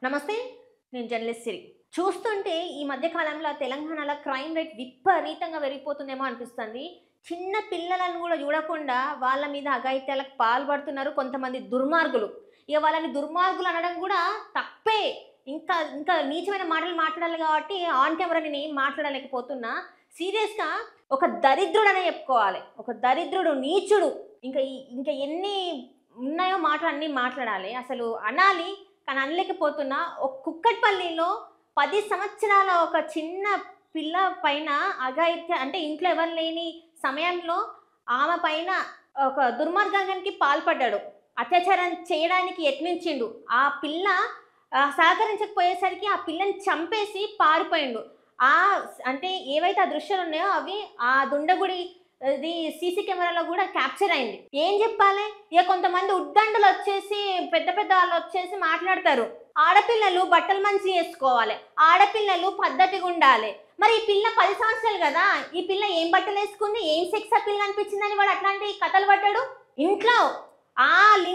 నమస్తే. నేను జర్నలిస్ట్ సిరి. చూస్తుంటే ఈ మధ్య కాలంలో తెలంగాణలో క్రైమ్ రేట్ విపరీతంగా పెరిగిపోతుందేమో అనిపిస్తుంది. చిన్న పిల్లలను కూడా చూడకుండా వాళ్ళ మీద అఘాయిత్యాలకు పాల్పడుతున్నారు కొంతమంది దుర్మార్గులు. ఇక వాళ్ళని దుర్మార్గులు అనడం కూడా తప్పే. ఇంకా ఇంకా నీచమైన మాటలు మాట్లాడాలి కాబట్టి ఆన్ కెమెరా నేనేం మాట్లాడలేకపోతున్నా. సీరియస్‌గా ఒక దరిద్రుడనే చెప్పుకోవాలి. ఒక దరిద్రుడు, నీచుడు ఇంకా ఎన్ని ఉన్నాయో మాటలు అన్నీ మాట్లాడాలి. అసలు అనాలి. కానీ అనలేకపోతున్నా. కుక్కట్పల్లిలో 10 సంవత్సరాల ఒక చిన్న పిల్ల పైన అంటే ఇంట్లో ఎవరు లేని సమయంలో ఆమె పైన ఒక దుర్మార్గానికి పాల్పడ్డాడు. అత్యాచారం చేయడానికి యత్నించిండు. ఆ పిల్ల సహకరించకపోయేసరికి ఆ పిల్లని చంపేసి పారిపోయిండు. అంటే ఏవైతే ఆ దృశ్యాలున్నాయో అవి ఆ దుండగుడి ఇది సీసీ కెమెరాలో కూడా క్యాప్చర్ అయింది. ఏం చెప్పాలి? ఇక కొంతమంది ఉద్దండులు వచ్చేసి పెద్ద పెద్ద వాళ్ళు వచ్చేసి మాట్లాడతారు. ఆడపిల్లలు బట్టలు మంచి వేసుకోవాలి, ఆడపిల్లలు పద్ధతిగా ఉండాలి. మరి ఈ పిల్ల 10 సంవత్సరాలు కదా, ఈ పిల్ల ఏం బట్టలు వేసుకుంది, ఏం సెక్స్ అప్పీల్ కనిపించిందని వాడు అట్లాంటి కథలు పడ్డాడు. ఇంట్లో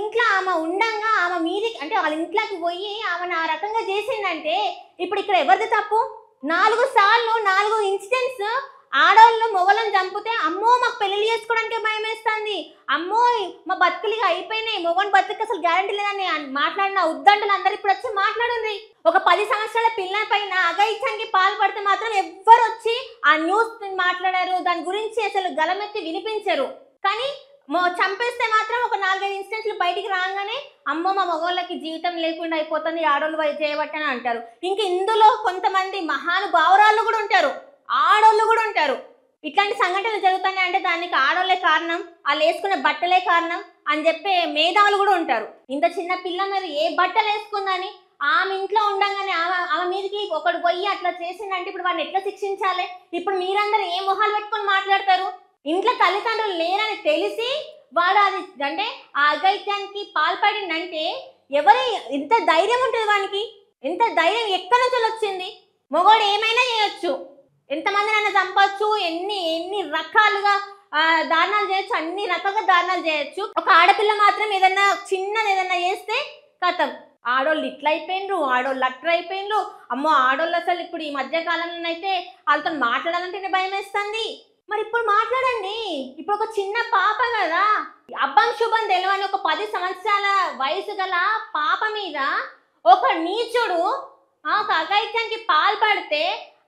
ఇంట్లో ఆమె ఉండంగా ఆమె మీది అంటే వాళ్ళ ఇంట్లోకి పోయి ఆమెను ఆ రకంగా చేసిందంటే ఇప్పుడు ఇక్కడ ఎవరిది తప్పు? 4 సార్లు 4 ఇన్సిడెంట్స్ ఆడవాళ్ళు మొగలను చంపితే అమ్మో మాకు పెళ్లి చేసుకోవడానికి భయం వేస్తుంది, అమ్మో మా బతుకులుగా అయిపోయినాయి, మొగని బతుకు అసలు గ్యారంటీ లేదని మాట్లాడిన ఉద్దండులు అందరు ఇప్పుడు వచ్చి మాట్లాడుండ్రి. ఒక 10 సంవత్సరాల పిల్లల పైన అఘాయిత్యానికి పాల్పడితే మాత్రం ఎవ్వరు వచ్చి ఆ న్యూస్ మాట్లాడారు, దాని గురించి అసలు గలమెత్తి వినిపించరు. కానీ చంపేస్తే మాత్రం ఒక 4-5 ఇన్సిడెంట్లు బయటికి రాగానే అమ్మో మా మగవాళ్ళకి జీవితం లేకుండా అయిపోతుంది, ఆడోళ్ళు చేయబట్టని అంటారు. ఇంక ఇందులో కొంతమంది మహానుభావురాళ్ళు కూడా ఉంటారు, ఆడోళ్ళు కూడా ఉంటారు. ఇట్లాంటి సంఘటనలు జరుగుతాయి అంటే దానికి ఆడోళ్ళే కారణం, వాళ్ళు వేసుకునే బట్టలే కారణం అని చెప్పే మేధావులు కూడా ఉంటారు. ఇంత చిన్న పిల్ల మీద ఏ బట్టలు వేసుకుందని ఆమె ఇంట్లో ఉండగానే ఆమె మీదకి ఒకడు పోయి అట్లా చేసిందంటే ఇప్పుడు వాడిని ఎట్లా శిక్షించాలి? ఇప్పుడు మీరందరూ ఏ మొహాలు పెట్టుకొని మాట్లాడతారు? ఇంట్లో తల్లిదండ్రులు లేరని తెలిసి వాడు అది అంటే ఆ అఘాయిత్యానికి పాల్పడిందంటే ఎంత ధైర్యం ఉంటుంది వానికి? ఎంత ధైర్యం ఎక్కడి నుంచి వచ్చింది? మొగోడు ఏమైనా చేయొచ్చు, ఎంతమందినైనా చంపొచ్చు, ఎన్ని రకాలుగా దారుణాలు చేయొచ్చు, అన్ని రకాలుగా దారుణాలు చేయొచ్చు. ఒక ఆడపిల్ల మాత్రం ఏదన్నా చిన్నది ఏదన్నా చేస్తే కథం, ఆడోళ్ళు ఇట్లా అయిపోయిండ్రు, ఆడోళ్ళు అట్లా అయిపోయిండ్రు. అమ్మో ఆడోళ్ళు అసలు ఇప్పుడు ఈ మధ్య కాలంలో అయితే వాళ్ళతో మాట్లాడాలంటేనే భయం వేస్తుంది. మరి ఇప్పుడు మాట్లాడండి. ఇప్పుడు ఒక చిన్న పాప కదా, అబ్బం శుభం తెలియని ఒక 10 సంవత్సరాల వయసు గల పాప మీద ఒక నీచుడు ఒక అఘాయిత్యానికి పాల్పడితే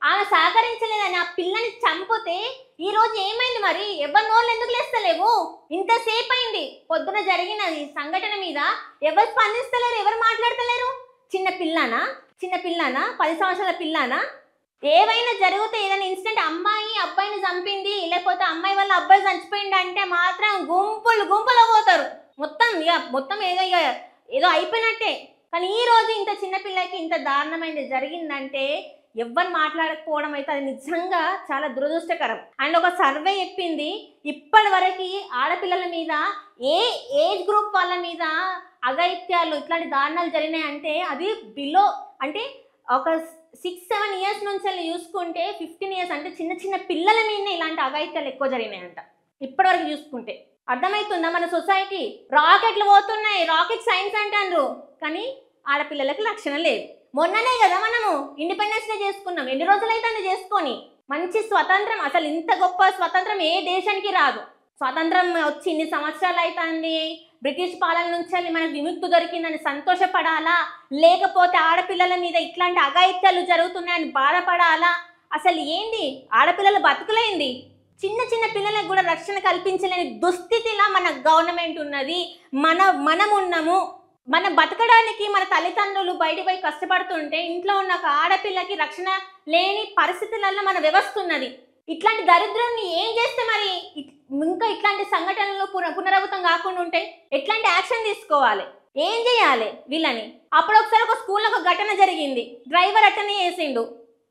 ఆమె సహకరించలేదని ఆ పిల్లని చంపితే ఈ రోజు ఏమైంది? మరి ఎవరి నోళ్ళు ఎందుకు లేస్తలేవు? ఇంతసేపు అయింది పొద్దున జరిగిన ఈ సంఘటన మీద ఎవరు స్పందిస్తలేరు, ఎవరు మాట్లాడతలేరు. చిన్న పిల్లనా 10 సంవత్సరాల పిల్లనా? ఏవైనా జరిగితే ఏదైనా ఇన్సిడెంట్ అమ్మాయి అబ్బాయిని చంపింది, లేకపోతే అమ్మాయి వల్ల అబ్బాయి చచ్చిపోయింది అంటే మాత్రం గుంపులు పోతారు. మొత్తం ఏదో అయిపోయినట్టే. కానీ ఈ రోజు ఇంత చిన్నపిల్లకి ఇంత దారుణమైనది జరిగిందంటే ఎవ్వరు మాట్లాడకపోవడం అయితే అది నిజంగా చాలా దురదృష్టకరం. అండ్ ఒక సర్వే చెప్పింది ఇప్పటి వరకు ఆడపిల్లల మీద ఏ ఏజ్ గ్రూప్ వాళ్ళ మీద అఘాయిత్యాలు ఇట్లాంటి దారుణాలు జరిగినాయి అంటే అది బిలో అంటే ఒక 6-7 ఇయర్స్ నుంచి చూసుకుంటే 15 ఇయర్స్ అంటే చిన్న పిల్లల మీదనే ఇలాంటి అఘాయిత్యాలు ఎక్కువ జరిగినాయంట. ఇప్పటివరకు చూసుకుంటే అర్థమవుతుందా? మన సొసైటీ రాకెట్లు పోతున్నాయి, రాకెట్ సైన్స్ అంటారు, కానీ ఆడపిల్లలకి రక్షణ లేదు. మొన్ననే కదా మనము ఇండిపెండెన్స్ డే చేసుకున్నాం. ఎన్ని రోజులైతే చేసుకొని మంచి స్వతంత్రం, అసలు ఇంత గొప్ప స్వతంత్రం ఏ దేశానికి రాదు. స్వతంత్రం వచ్చి ఇన్ని సంవత్సరాలు అవుతుంది, బ్రిటిష్ పాలన నుంచి మనకు విముక్తి దొరికిందని సంతోషపడాలా, లేకపోతే ఆడపిల్లల మీద ఇట్లాంటి అఘాయిత్యాలు జరుగుతున్నాయని బాధపడాలా? అసలు ఏంది ఆడపిల్లల బతుకులేంది? చిన్న పిల్లలకు కూడా రక్షణ కల్పించలేని దుస్థితిలా మన గవర్నమెంట్ ఉన్నది. మనం ఉన్నాము. మన బతకడానికి మన తల్లిదండ్రులు బయటపై కష్టపడుతుంటే ఇంట్లో ఉన్న ఒక ఆడపిల్లకి రక్షణ లేని పరిస్థితులలో మన వ్యవస్థ ఉన్నది. ఇట్లాంటి దరిద్రాన్ని ఏం చేస్తే మరి ఇంకా ఇట్లాంటి సంఘటనలు పునరావృతం కాకుండా ఉంటాయి? ఎట్లాంటి యాక్షన్ తీసుకోవాలి? ఏం చేయాలి వీళ్ళని? అప్పుడు ఒకసారి ఒక స్కూల్లో ఒక ఘటన జరిగింది, డ్రైవర్ అట్టనే చేసిండు.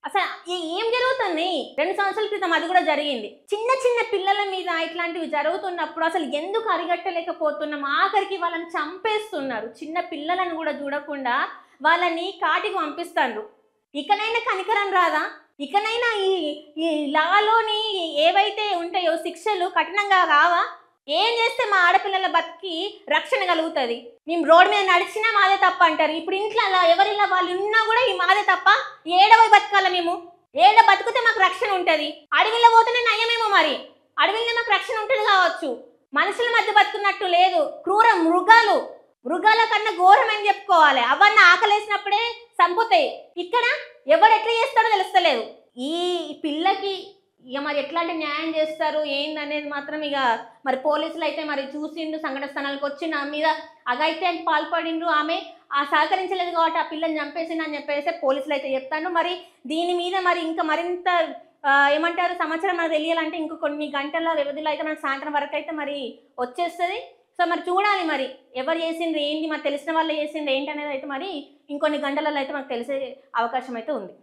అసలు ఏం జరుగుతుంది? 2 సంవత్సరాల క్రితం అది కూడా జరిగింది. చిన్న పిల్లల మీద ఇట్లాంటివి జరుగుతున్నప్పుడు అసలు ఎందుకు అరిగట్టలేకపోతున్నాం? ఆఖరికి వాళ్ళని చంపేస్తున్నారు. చిన్న పిల్లలను కూడా చూడకుండా వాళ్ళని కాటికి పంపిస్తారు. ఇకనైనా కనికరం రాదా? ఇకనైనా ఈ లాలోని ఏవైతే ఉంటాయో శిక్షలు కఠినంగా కావా? ఏం చేస్తే మా ఆడపిల్లల బతికి రక్షణ కలుగుతుంది? మేము రోడ్డు మీద నడిచినా మాదే తప్ప అంటారు. ఇప్పుడు ఇంట్లో అలా ఎవరిలా వాళ్ళు ఉన్నా కూడా ఈ మాదే తప్ప ఏడవ బతకాల మేము? ఏడ బతికితే మాకు రక్షణ ఉంటుంది. అడవిలో పోతేనే నయమేమో మరి. అడవిలో మాకు రక్షణ ఉంటుంది కావచ్చు, మనుషుల మధ్య బతుకున్నట్టు లేదు. క్రూర మృగాల కన్నా ఘోరమని చెప్పుకోవాలి. అవన్నీ ఆకలేసినప్పుడే చంపుతాయి. ఇక్కడ ఎవడు ఎట్లా చేస్తాడో తెలుస్తలేదు. ఈ పిల్లకి ఇక మరి ఎట్లాంటి న్యాయం చేస్తారు ఏందనేది మాత్రం ఇక మరి పోలీసులు అయితే మరి చూసిండు, సంఘటన స్థానాలకు వచ్చి నా మీద అఘాయిత్యానికి పాల్పడిండ్రు, ఆమె సహకరించలేదు కాబట్టి ఆ పిల్లని చంపేసిండు అని చెప్పేసి పోలీసులు అయితే చెప్తాను. మరి దీని మీద మరి ఇంకా మరింత ఏమంటారు సమాచారం మనకు తెలియాలంటే ఇంకో కొన్ని గంటల వ్యవధిలో అయితే మనకు సాయంత్రం వరకు అయితే మరి వచ్చేస్తుంది. సో మరి చూడాలి మరి ఎవరు చేసిండ్రు ఏంటి, మరి తెలిసిన వాళ్ళు చేసిండ్రు ఏంటి అనేది అయితే మరి ఇంకొన్ని గంటలలో అయితే మనకు తెలిసే అవకాశం అయితే ఉంది.